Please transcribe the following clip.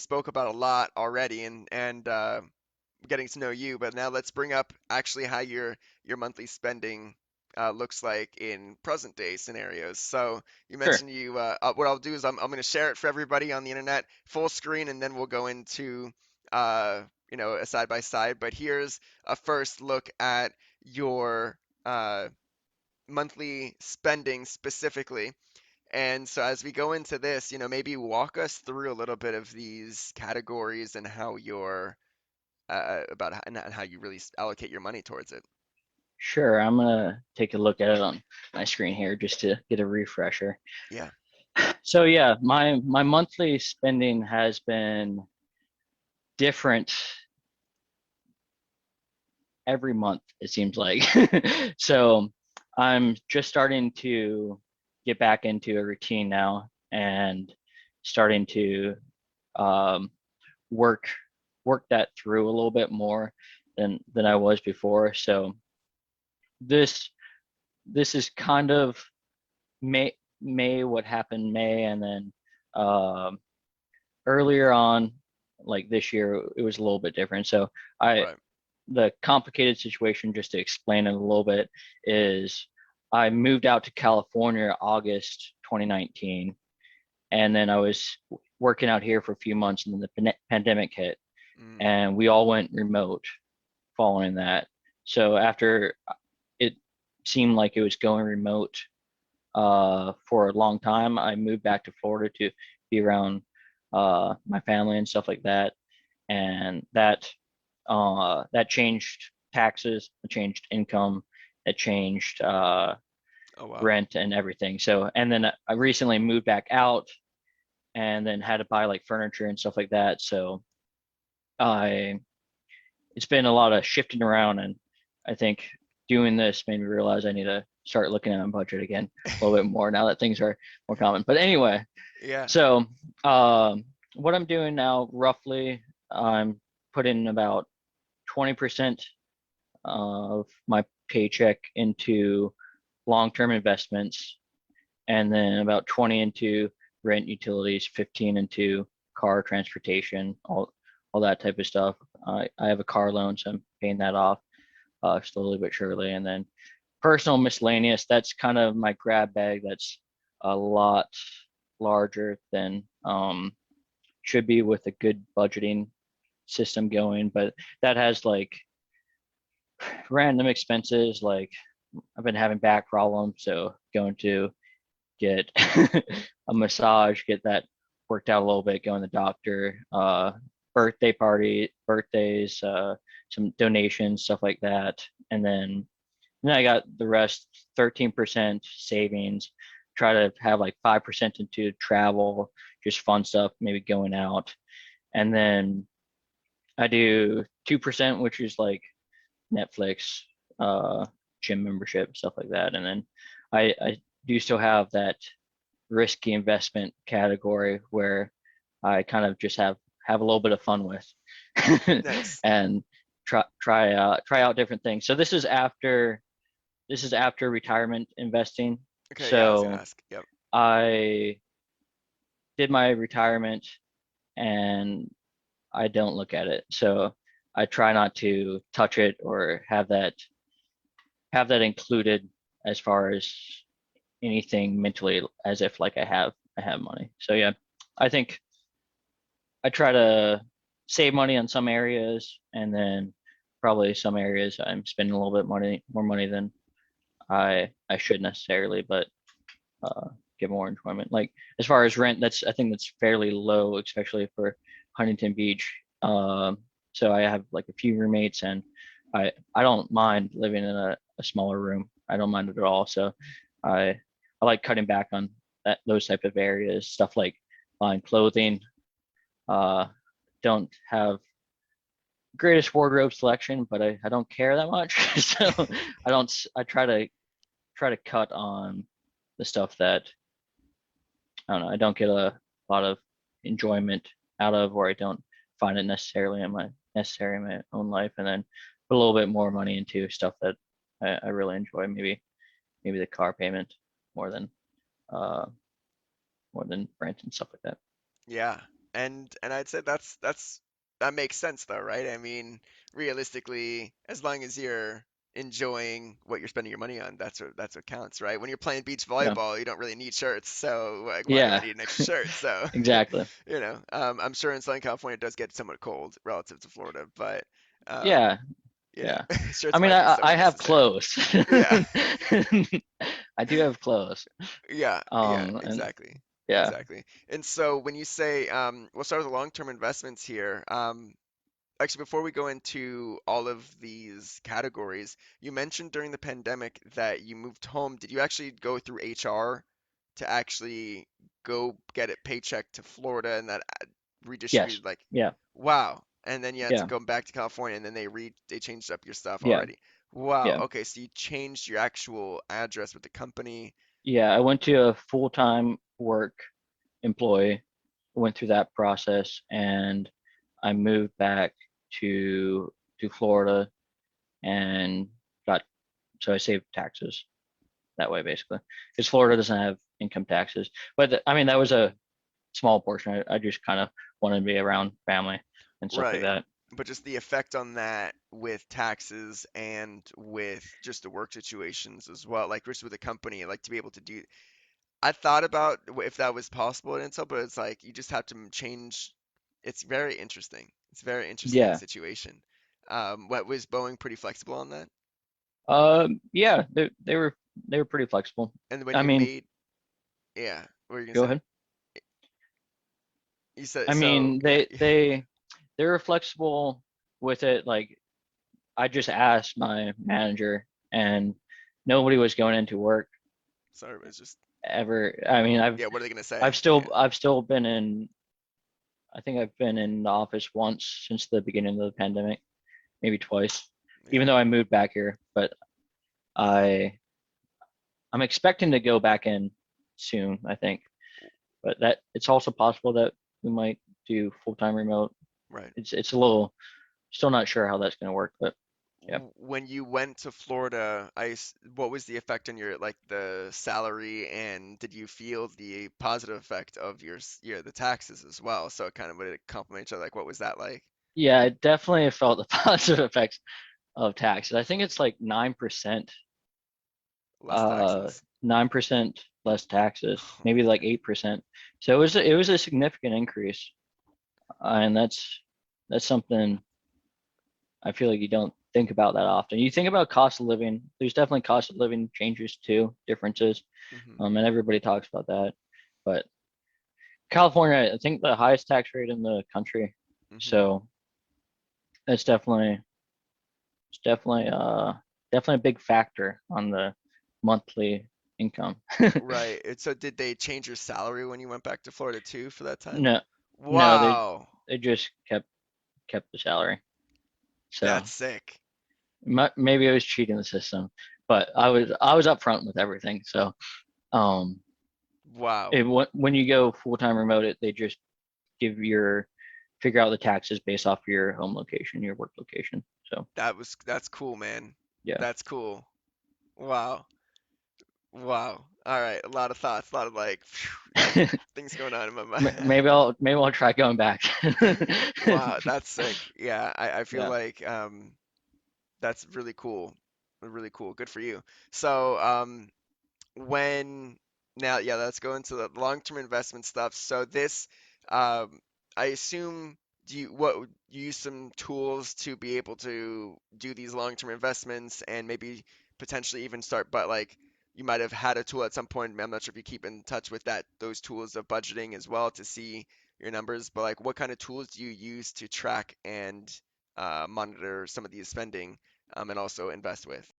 spoke about a lot already, and getting to know you, but now let's bring up actually how your monthly spending looks like in present day scenarios. So you Sure. mentioned what I'll do is I'm going to share it for everybody on the internet full screen, and then we'll go into a side by side. But here's a first look at your uh, monthly spending specifically. And so as we go into this, maybe walk us through a little bit of these categories and how you're and how you really allocate your money towards it. Sure. I'm gonna take a look at it on my screen here just to get a refresher. Yeah. So yeah, my monthly spending has been different every month, it seems like. So I'm just starting to get back into a routine now and starting to um, work work that through a little bit more than I was before. So this this is kind of May what happened May, and then um, earlier on, like this year, it was a little bit different. So I Right. the complicated situation, just to explain it a little bit, is I moved out to California August 2019, and then I was working out here for a few months, and then the pandemic hit, Mm, and we all went remote following that. So after it seemed like it was going remote for a long time, I moved back to Florida to be around my family and stuff like that, and that changed taxes, it changed income, it changed oh wow. rent and everything. So, and then I recently moved back out and then had to buy like furniture and stuff like that. So I it's been a lot of shifting around, and I think doing this made me realize I need to start looking at my budget again a little bit more now that things are more common. But anyway, Yeah. so um, what I'm doing now, roughly, I'm putting about 20% of my paycheck into long-term investments, and then about 20 into rent, utilities, 15 into car transportation, all that type of stuff. I have a car loan, so I'm paying that off slowly but surely. And then personal miscellaneous, that's kind of my grab bag. That's a lot larger than should be with a good budgeting system going, but that has like random expenses. Like I've been having back problems, so going to get a massage, get that worked out a little bit, going to the doctor, birthdays, some donations, stuff like that. And then I got the rest, 13% savings, try to have like 5% into travel, just fun stuff, maybe going out. And then I do 2%, which is like Netflix, uh, gym membership, stuff like that. And then I do still have that risky investment category where I kind of just have a little bit of fun with Nice. and try out different things. So this is after retirement investing. Okay, yeah, I was gonna So ask. Yep. I did my retirement and I don't look at it. So I try not to touch it or have that included as far as anything mentally, as if like I have money. So yeah, I think I try to save money on some areas, and then probably some areas I'm spending a little bit more money than I should necessarily, but get more enjoyment. Like as far as rent, I think that's fairly low, especially for Huntington Beach. So I have like a few roommates, and I don't mind living in a smaller room. I don't mind it at all. So I I like cutting back on those type of areas. Stuff like buying clothing. Uh, don't have greatest wardrobe selection, but I don't care that much. So I try to cut on the stuff that I don't know, I don't get a lot of enjoyment out of, or I don't find it necessary in my own life, and then put a little bit more money into stuff that I really enjoy. Maybe the car payment more than uh more than rent and stuff like that. Yeah. And I'd say that makes sense though, right? I mean, realistically, as long as you're enjoying what you're spending your money on, that's what counts, right? When you're playing beach Yeah. volleyball, you don't really need shirts, so like, why do I Yeah. need an extra shirt? So, Exactly. I'm sure in Southern California it does get somewhat cold relative to Florida, but um, Yeah. Yeah. I shirts mean, might be I somewhat have necessary. clothes. Yeah, I do have clothes. yeah, And exactly, yeah. exactly. And so when you say, we'll start with the long-term investments here. Actually, before we go into all of these categories, you mentioned during the pandemic that you moved home. Did you actually go through HR to actually go get a paycheck to Florida and that Yes. redistributed like, Yeah. wow. And then you had to Yeah. go back to California and then they changed up your stuff Yeah. already. Wow. Yeah. Okay, so you changed your actual address with the company. Yeah. I went to a full-time work employee, went through that process, and I moved back to Florida and got so I saved taxes that way basically because Florida doesn't have income taxes. But I mean that was a small portion. I just kind of wanted to be around family and stuff like Right. that. But just the effect on that with taxes and with just the work situations as well, like just with the company, like to be able to do. I thought about if that was possible in Intel, but it's like you just have to change. It's very interesting. It's a very interesting Yeah. situation. What was Boeing pretty flexible on that? Yeah, they were pretty flexible. And when I you mean, made, yeah, what were you gonna go say? ahead. You said I so. mean, Yeah. they were flexible with it. Like I just asked my manager, and nobody was going into work Sorry, but it's just ever. I mean, yeah. What are they gonna say? Yeah. I've still been in. I think I've been in the office once since the beginning of the pandemic, maybe twice, even Yeah. though I moved back here. But I I'm expecting to go back in soon, I think. But that it's also possible that we might do full-time remote. Right. It's a little still not sure how that's going to work, but yeah. When you went to Florida, what was the effect on your like the salary, and did you feel the positive effect of the taxes as well? So it kind of would complement each other. Like, what was that like? Yeah, I definitely felt the positive effects of taxes. I think it's like 9%, Less taxes. 9% less taxes, Oh maybe like man. 8%. So it was a significant increase, and that's something I feel like you don't think about that often. You think about cost of living. There's definitely cost of living changes too, differences, Hmm. and everybody talks about that. But California, I think the highest tax rate in the country. Hmm. So that's it's definitely a big factor on the monthly income. Right. So did they change your salary when you went back to Florida too for that time? No, no, Wow. they just kept the salary. So That's sick. maybe I was cheating the system, but I was upfront with everything. So um, Wow. when you go full time remote, they just figure out the taxes based off your home location, your work location. So That's cool, man. yeah. That's cool. Wow. Wow. All right. A lot of thoughts, a lot of like things going on in my mind. Maybe I'll try going back. Wow, that's sick. Yeah, I feel Yeah. like that's really cool. Really cool. Good for you. So, when now, yeah, let's go into the long-term investment stuff. So this, um, I assume, you use some tools to be able to do these long-term investments and maybe potentially even start, but like you might have had a tool at some point. I'm not sure if you keep in touch with those tools of budgeting as well to see your numbers, but like what kind of tools do you use to track and monitor some of these spending and also invest with?